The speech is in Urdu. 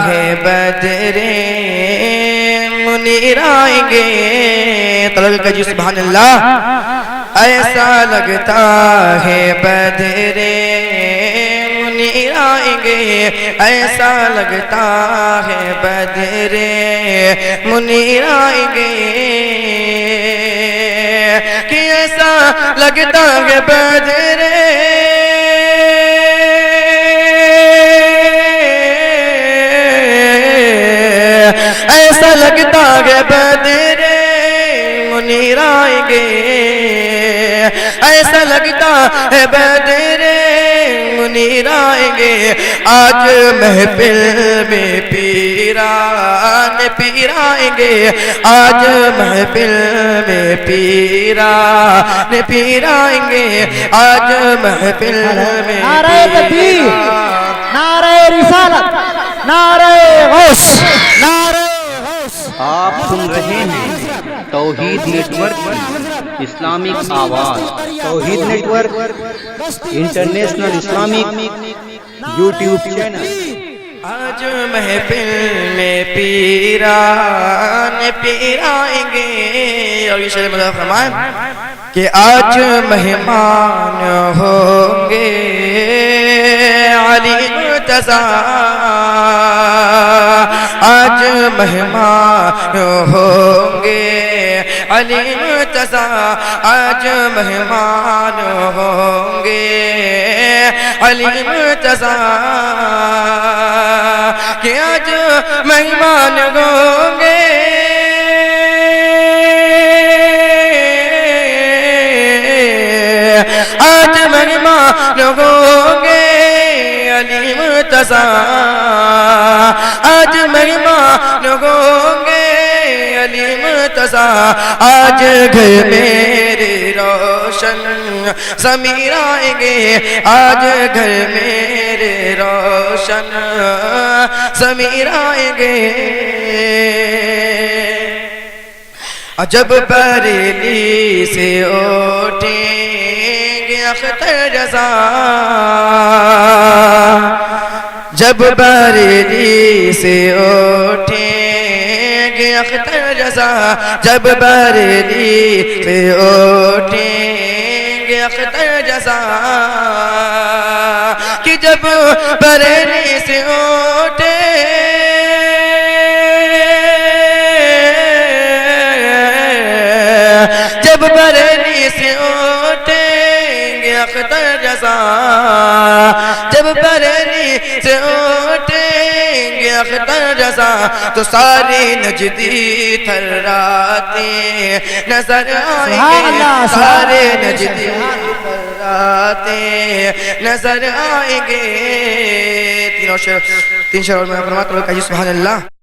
ہے بدر منیر آئیں گے طلب کا جی سبحان اللہ ایسا لگتا ہے بدر منیر آئیں گے ایسا لگتا ہے بدر منیر آئیں گے کہ ایسا لگتا ہے بدر ایسا لگتا ہے بدر منیر آئیں گے ایسا لگتا ہے بدر منیر آئیں گے آج محفل میں پیران پیر آئیں گے آج محفل میں پیران پیر آئیں گے آج محفل میں نعرہ تکبیر نعرہ رسالت نعرہ غوث نعرہ آپ سن رہے ہیں توحید نیٹ ورک اسلامک آواز Tawheed network international Islamic YouTube channel آج محفل میں پیران پیر آئیں گے اور یہ شعر مدد فرمائیں کہ آج مہمان ہوں گے علی مرتضیٰ آج مہمان ہوں گے علی مرتضیٰ آج مہمان ہوں گے علی مرتضیٰ کہ آج مہمان ہوں گے آج مہمان ہوں گے علی مرتضیٰ آج مہمان ہوں گے علی مرتضیٰ آج گھر میرے روشن ضمیر آئیں گے آج گھر میرے روشن ضمیر آئیں گے جب بریلی سے اٹھیں گے اختر رضا جب بریلی سے اٹھیں گے اختر رضا جب بریلی سے اٹھیں گے اختر رضا کہ جب بریلی سے اٹھیں جب بریلی سے اٹھیں گے اختر رضا جب بریلی سے اٹھیں گے اختر رضا تو ساری نجدی تھراتے نظر آئیں گے سارے نجدی تھراتے نظر آئیں گے تین شعر میں فرماتا ہوں کہ سبحان اللہ